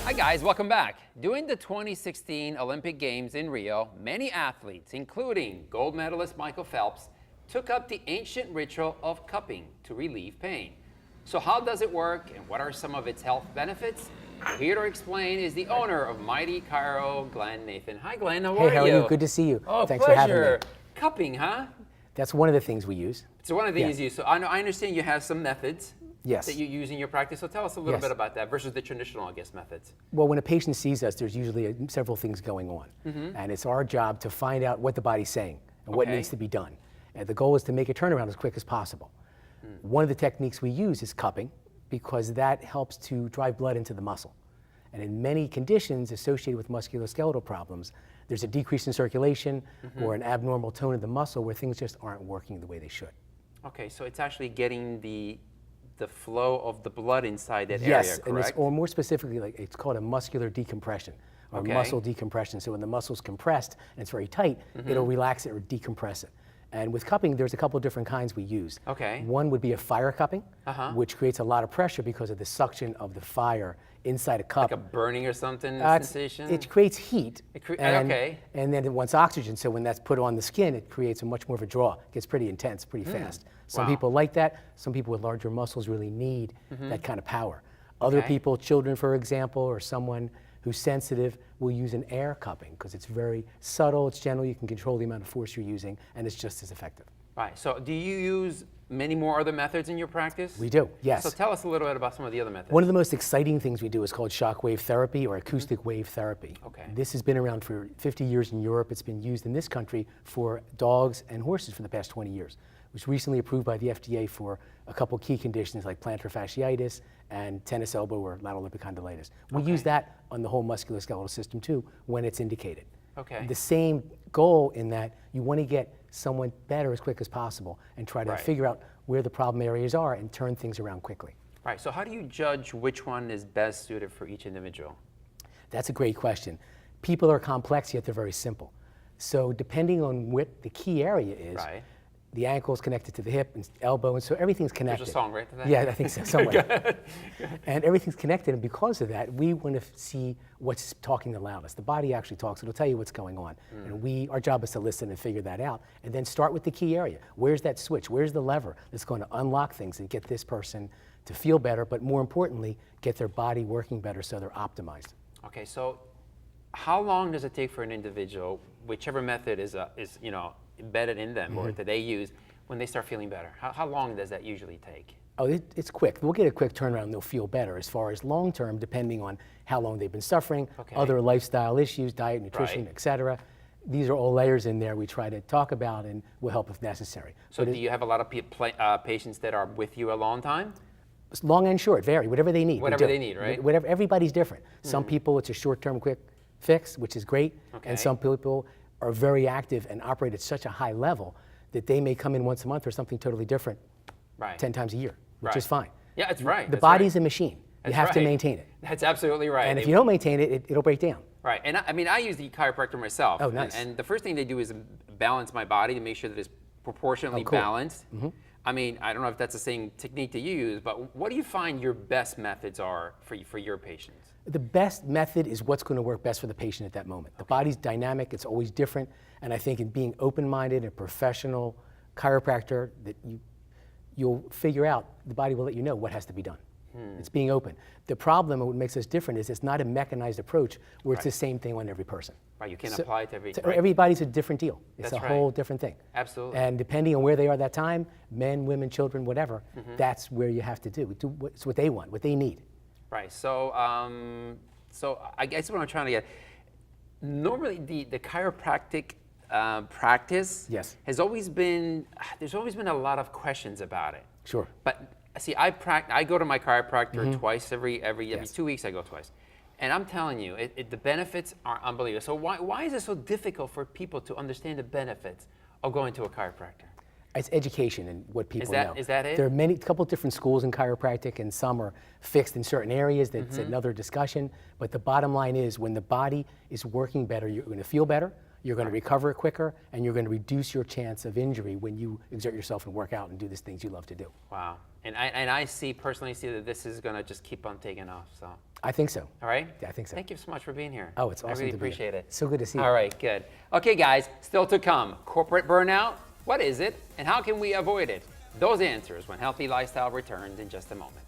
Hi guys, welcome back. During the 2016 Olympic Games in Rio, many athletes, including gold medalist Michael Phelps, took up the ancient ritual of cupping to relieve pain. So how does it work and what are some of its health benefits? Here to explain is the owner of Mighty Chiro, Glen Nathan. Hi Glen, how are you? Hey, how are you? Good to see you. Oh, Thanks pleasure. for having me. Cupping, huh? That's one of the things we use. So one of the things you use. So I understand you have some methods Yes. that you use in your practice. So tell us a little Yes. bit about that versus the traditional, I guess, methods. Well, when a patient sees us, there's usually several things going on. And it's our job to find out what the body's saying and what Okay. needs to be done. And the goal is to make a turnaround as quick as possible. One of the techniques we use is cupping because that helps to drive blood into the muscle. And in many conditions associated with musculoskeletal problems, there's a decrease in circulation or an abnormal tone of the muscle where things just aren't working the way they should. Okay, so it's actually getting the flow of the blood inside that Yes, area, and correct? or more specifically, like it's called a muscular decompression or Okay. muscle decompression. So when the muscle's compressed and it's very tight, it'll relax it or decompress it. And with cupping, there's a couple different kinds we use. Okay. One would be a fire cupping, which creates a lot of pressure because of the suction of the fire inside a cup. Like a burning or something It's- sensation? It creates heat. Okay. And then it wants oxygen, so when that's put on the skin, it creates a much more of a draw. It gets pretty intense, pretty fast. Some Wow. people like that. Some people with larger muscles really need that kind of power. Other Okay. people, children for example, or someone who's sensitive, will use an air cupping because it's very subtle, it's gentle, you can control the amount of force you're using, and it's just as effective. Right, so do you use many more other methods in your practice? We do, yes. So tell us a little bit about some of the other methods. One of the most exciting things we do is called shockwave therapy or acoustic wave therapy. Okay. This has been around for 50 years in Europe. It's been used in this country for dogs and horses for the past 20 years. It was recently approved by the FDA for a couple key conditions like plantar fasciitis and tennis elbow or lateral epicondylitis. We use that on the whole musculoskeletal system too when it's indicated. Okay. The same goal in that you want to get someone better as quick as possible and try to Right. figure out where the problem areas are and turn things around quickly. Right, so how do you judge which one is best suited for each individual? That's a great question. People are complex, yet they're very simple. So depending on what the key area is, Right. the ankle is connected to the hip and elbow, and so everything's connected. There's a song, right, to that? Yeah, I think so, somewhere. And everything's connected, and because of that, we want to see what's talking the loudest. The body actually talks, it'll tell you what's going on. And our job is to listen and figure that out, and then start with the key area. Where's that switch? Where's the lever that's going to unlock things and get this person to feel better, but more importantly, get their body working better so they're optimized? Okay, so how long does it take for an individual, whichever method is embedded in them or that they use, when they start feeling better? How long does that usually take? Oh, it's quick. We'll get a quick turnaround and they'll feel better. As far as long term, depending on how long they've been suffering, Okay. other lifestyle issues, diet, nutrition, Right. et cetera. These are all layers in there we try to talk about and will help if necessary. So do you have a lot of patients that are with you a long time? It's long and short, vary, whatever they need. we Whatever do. they need, right? Whatever, everybody's different. Some people, it's a short-term quick fix, which is great. Okay. And some people are very active and operate at such a high level that they may come in once a month or something totally different Right. 10 times a year, which Right. is fine. Yeah, that's right. The that's body's right. a machine. You That's have to right. maintain it. That's absolutely right. And if you don't maintain it, it'll break down. Right, and I use the chiropractor myself. Oh, nice. And the first thing they do is balance my body to make sure that it's proportionally Oh, cool. balanced. I mean, I don't know if that's the same technique to use, but what do you find your best methods are for your patients? The best method is what's going to work best for the patient at that moment. The body's dynamic, it's always different, and I think in being open-minded and professional chiropractor, that you'll figure out, the body will let you know what has to be done. It's being open. The problem, and what makes us different, is it's not a mechanized approach where it's the same thing on every person. Right, you can't apply it to every. Everybody's a different deal. It's That's a right. whole different thing. Absolutely. And depending on where they are at that time, men, women, children, whatever, that's where you have to do. It's what they want, what they need. Right. So, so I guess what I'm trying to get. Normally, the chiropractic practice Yes. has always been. There's always been a lot of questions about it. Sure. But see, I go to my chiropractor twice every Yes. 2 weeks. I go twice, and I'm telling you, the benefits are unbelievable. So why is it so difficult for people to understand the benefits of going to a chiropractor? It's education and what people know. Is that it? There are a couple different schools in chiropractic, and some are fixed in certain areas. That's another discussion. But the bottom line is, when the body is working better, you're going to feel better, you're going to recover quicker, and you're going to reduce your chance of injury when you exert yourself and work out and do these things you love to do. Wow. And I personally see that this is going to just keep on taking off. So, I think so. all right? Yeah, I think so. Thank you so much for being here. Oh, it's awesome I really to be here. appreciate it. So good to see you. All right, good. Okay, guys, still to come. Corporate burnout, what is it? And how can we avoid it? Those answers when Healthy Lifestyle returns in just a moment.